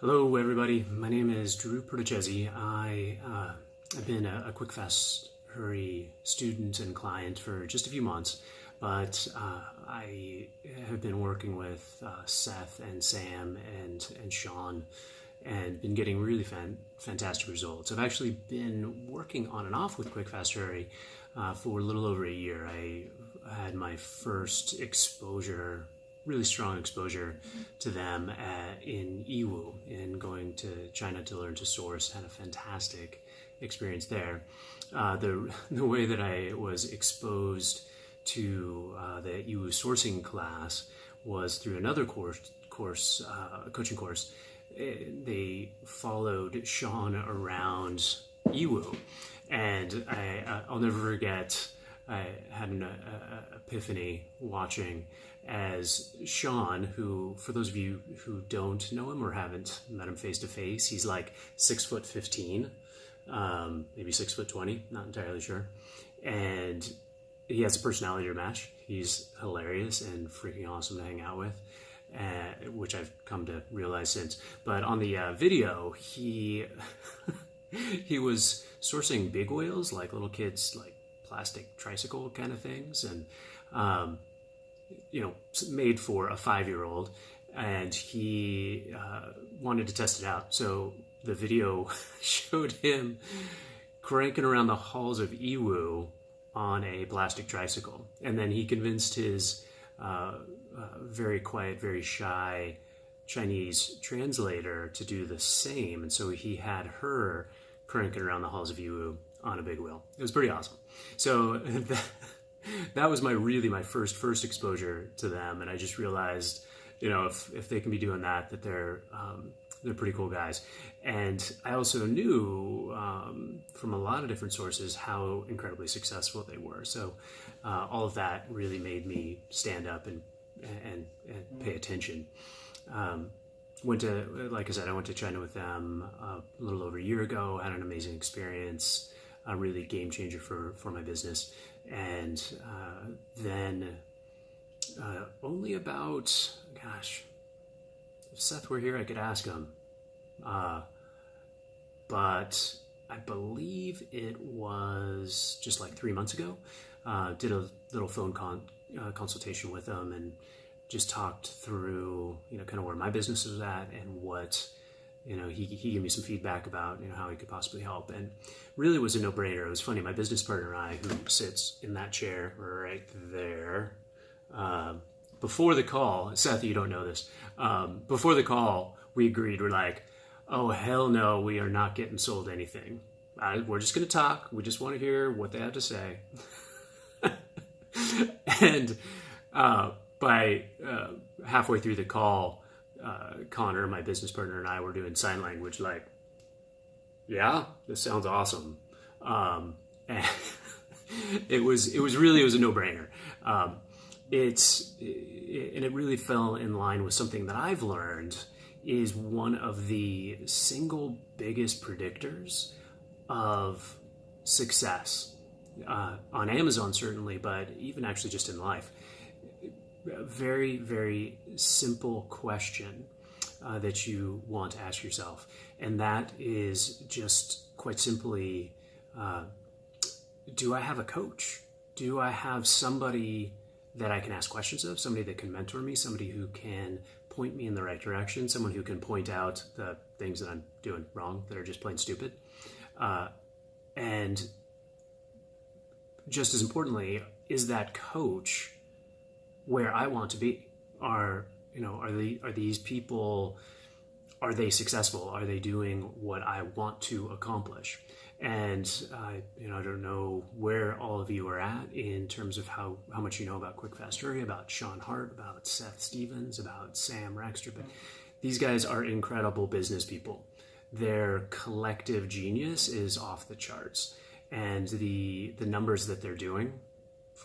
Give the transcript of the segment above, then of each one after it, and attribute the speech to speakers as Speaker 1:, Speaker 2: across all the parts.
Speaker 1: Hello, everybody. My name is Drew Perticesi. I've been a Quick Fast Hurry student and client for just a few months, but I have been working with Seth and Sam and Shawn and been getting really fantastic results. I've actually been working on and off with Quick Fast Hurry for a little over a year. I had my first exposure, really strong exposure to them in Yiwu, in going to China to learn to source. Had a fantastic experience there. The way that I was exposed to the Yiwu sourcing class was through another coaching course. They followed Shawn around Yiwu, and I'll never forget. I had an epiphany watching as Shawn, who, for those of you who don't know him or haven't met him face to face, he's like 6'15", maybe 6'20", not entirely sure. And he has a personality to match. He's hilarious and freaking awesome to hang out with, which I've come to realize since. But on the video, he he was sourcing big whales, like little kids, like plastic tricycle kind of things, and made for a 5-year-old, and he wanted to test it out. So the video showed him cranking around the halls of Yiwu on a plastic tricycle, and then he convinced his very quiet, very shy Chinese translator to do the same, and so he had her cranking around the halls of Yiwu on a big wheel. It was pretty awesome. So that was my first exposure to them, and I just realized, if they can be doing that they're pretty cool guys. And I also knew from a lot of different sources how incredibly successful they were. So all of that really made me stand up and pay attention. Like I said, I went to China with them a little over a year ago. Had an amazing experience, a really game changer for my business. And then only about, if Seth were here, I could ask him. But I believe it was just like 3 months ago. Did a little phone consultation with him and just talked through, kind of where my business was at and what, he gave me some feedback about, how he could possibly help, and really was a no-brainer. It was funny. My business partner and I, who sits in that chair right there, before the call, Seth, you don't know this, before the call, we agreed, we're like, oh, hell no, we are not getting sold anything. We're just going to talk. We just want to hear what they have to say. And by halfway through the call, Connor, my business partner, and I were doing sign language, like, yeah, this sounds awesome. And it was a no-brainer. And it really fell in line with something that I've learned is one of the single biggest predictors of success, on Amazon certainly, but even actually just in life. A very, very simple question that you want to ask yourself, and that is just quite simply, do I have a coach? Do I have somebody that I can ask questions of, somebody that can mentor me, somebody who can point me in the right direction, someone who can point out the things that I'm doing wrong that are just plain stupid? And just as importantly, is that coach where I want to be? Are these people, are they successful? Are they doing what I want to accomplish? And I don't know where all of you are at in terms of how much you know about Quick Fast Hurry, about Shawn Hart, about Seth Stevens, about Sam Raxter, but these guys are incredible business people. Their collective genius is off the charts, and the numbers that they're doing,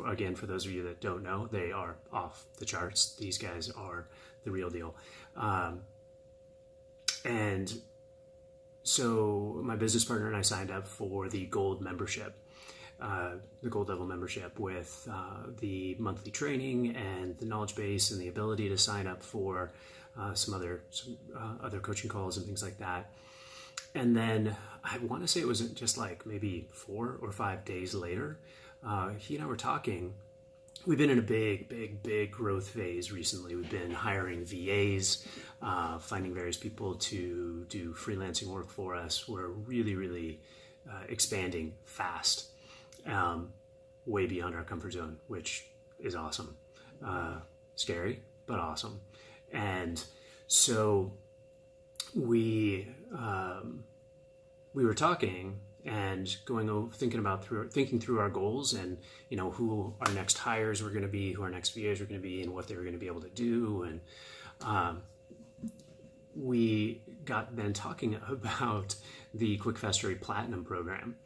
Speaker 1: again, for those of you that don't know, they are off the charts. These guys are the real deal. And so my business partner and I signed up for the gold membership, the gold level membership, with the monthly training and the knowledge base and the ability to sign up for some other coaching calls and things like that. And then I want to say it was just like maybe 4 or 5 days later, he and I were talking. We've been in a big growth phase recently. We've been hiring VAs, finding various people to do freelancing work for us. We're really expanding fast, way beyond our comfort zone, which is awesome. Scary, but awesome. And so we were talking and thinking through our goals, and who our next hires were going to be, who our next VAs were going to be, and what they were going to be able to do. And we got then talking about the Quick Fast Hurry Platinum program,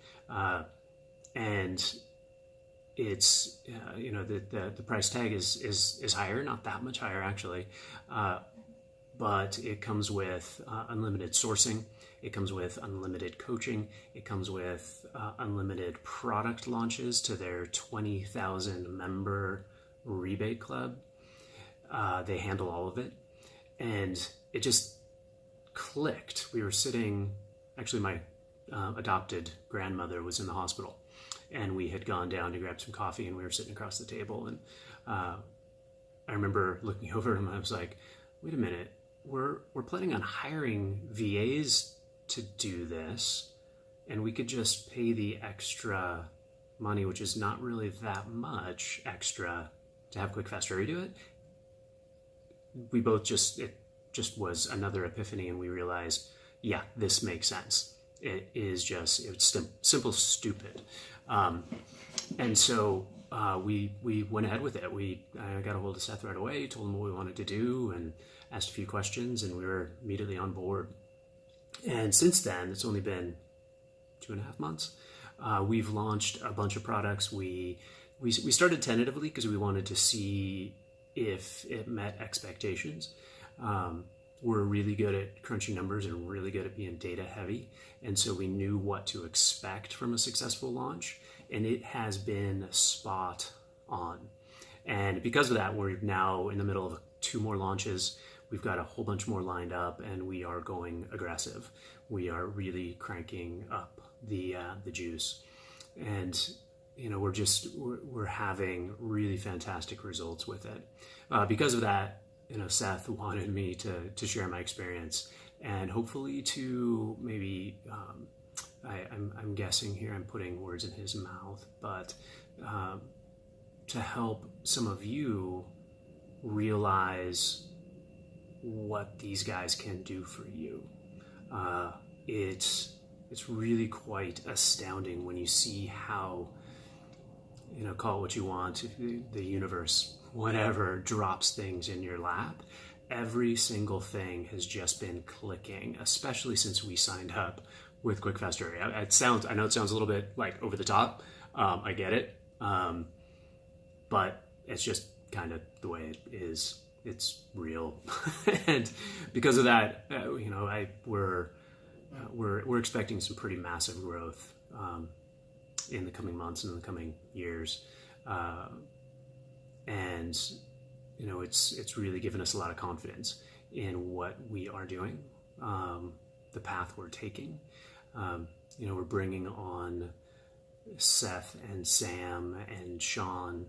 Speaker 1: and it's the price tag is higher, not that much higher actually, but it comes with unlimited sourcing. It comes with unlimited coaching. It comes with unlimited product launches to their 20,000 member rebate club. They handle all of it. And it just clicked. We were sitting, actually my adopted grandmother was in the hospital, and we had gone down to grab some coffee, and we were sitting across the table. And I remember looking over him, and I was like, wait a minute, we're planning on hiring VAs to do this, and we could just pay the extra money, which is not really that much extra, to have Quick Fast Hurry do it. We both it just was another epiphany, and we realized, yeah, this makes sense. It's simple stupid. And so we went ahead with it. I got a hold of Seth right away, told him what we wanted to do, and asked a few questions, and we were immediately on board. And since then, it's only been 2.5 months. We've launched a bunch of products. We started tentatively because we wanted to see if it met expectations. We're really good at crunching numbers and really good at being data heavy. And so we knew what to expect from a successful launch, and it has been spot on. And because of that, we're now in the middle of 2 more launches. We've got a whole bunch more lined up, and we are going aggressive. We are really cranking up the juice, and we're having really fantastic results with it. Because of that, Seth wanted me to share my experience, and hopefully to maybe I'm guessing here, I'm putting words in his mouth, but to help some of you realize what these guys can do for you. It's really quite astounding when you see how, call it what you want, the universe, whatever, drops things in your lap. Every single thing has just been clicking, especially since we signed up with Quick Fast Hurry. I know it sounds a little bit like over the top. I get it. But it's just kind of the way it is. It's real. And because of that, we're expecting some pretty massive growth in the coming months and in the coming years. And it's really given us a lot of confidence in what we are doing, the path we're taking. We're bringing on Seth and Sam and Shawn,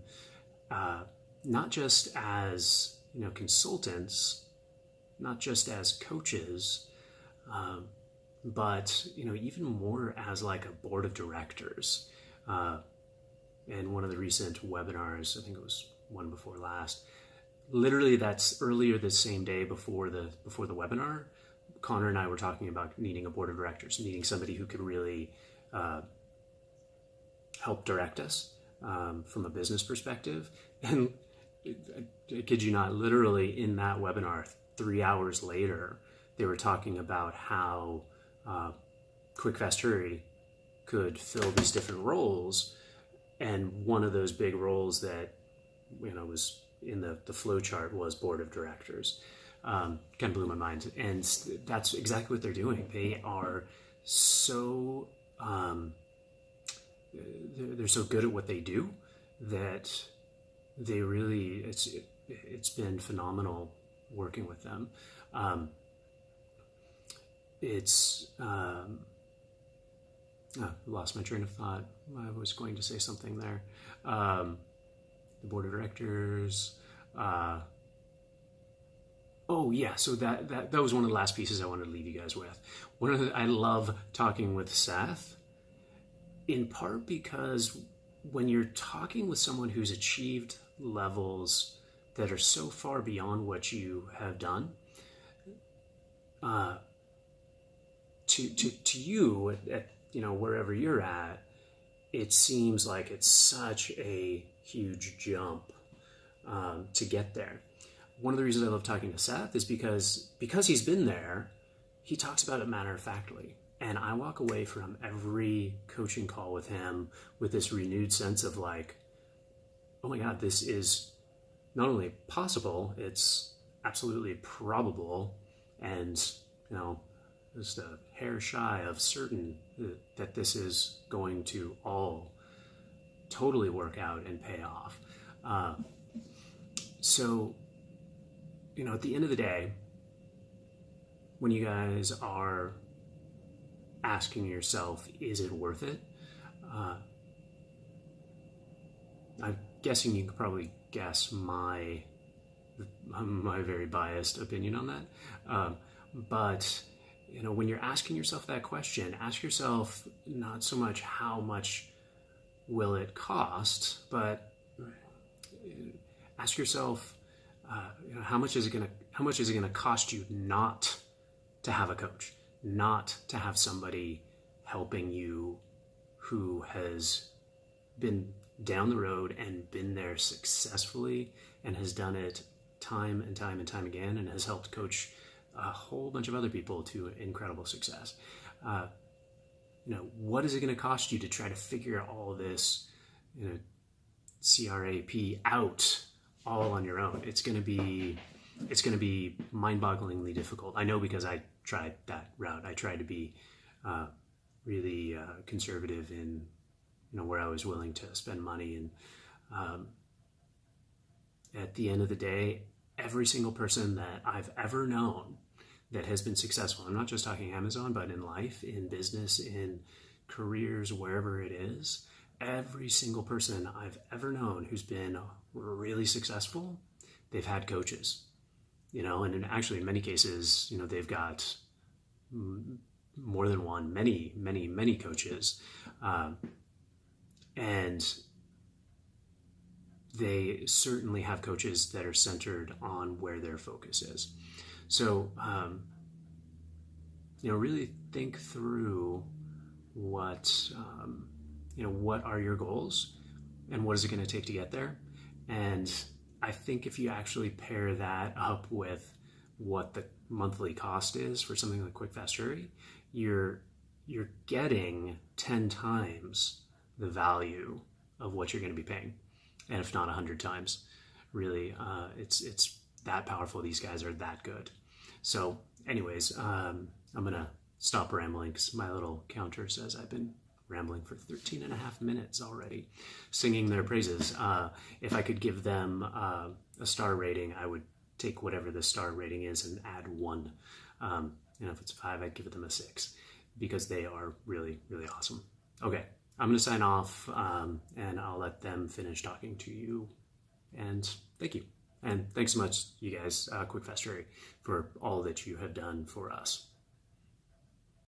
Speaker 1: not just as consultants, not just as coaches, but even more as like a board of directors. And one of the recent webinars, I think it was one before last, literally that's earlier the same day before the webinar, Connor and I were talking about needing a board of directors, needing somebody who could really help direct us from a business perspective. And I kid you not, literally in that webinar, 3 hours later, they were talking about how Quick Fast Hurry could fill these different roles. And one of those big roles that was in the flow chart was board of directors. Kind of blew my mind. And that's exactly what they're doing. They are so they're so good at what they do that they really it's been phenomenal working with them. Lost my train of thought. I was going to say something there. The board of directors. So that was one of the last pieces I wanted to leave you guys with. I love talking with Seth, in part because when you're talking with someone who's achieved levels that are so far beyond what you have done, to you at wherever you're at, it seems like it's such a huge jump to get there. One of the reasons I love talking to Seth is because he's been there, he talks about it matter-of-factly. And I walk away from every coaching call with him with this renewed sense of like, oh my God, this is not only possible, it's absolutely probable, and just a hair shy of certain that this is going to all totally work out and pay off. So at the end of the day, when you guys are asking yourself, is it worth it? I'm guessing you could probably guess my very biased opinion on that. But when you're asking yourself that question, ask yourself not so much how much will it cost, but ask yourself, how much is it gonna cost you not to have a coach, not to have somebody helping you who has been down the road and been there successfully and has done it time and time and time again and has helped coach a whole bunch of other people to incredible success. What is it going to cost you to try to figure all this, CRAP out all on your own? It's going to be mind-bogglingly difficult. I know, because I tried that route. I tried to be really conservative in where I was willing to spend money, and at the end of the day, every single person that I've ever known that has been successful, I'm not just talking Amazon, but in life, in business, in careers, wherever it is, every single person I've ever known who's been really successful, they've had coaches, and actually in many cases, they've got more than one, many, many, many coaches. And they certainly have coaches that are centered on where their focus is. So, really think through what are your goals and what is it going to take to get there. And I think if you actually pair that up with what the monthly cost is for something like Quick, Fast, Hurry, you're getting 10 times the value of what you're going to be paying, and if not 100 times. Really, it's that powerful. These guys are that good. So anyways, I'm gonna stop rambling because my little counter says I've been rambling for 13 and a half minutes already, singing their praises. If I could give them a star rating, I would take whatever the star rating is and add 1. If it's 5, I'd give them a 6, because they are really, really awesome. Okay, I'm going to sign off, and I'll let them finish talking to you. And thank you. And thanks so much, you guys, Quick, Fast, Hurry, for all that you have done for us.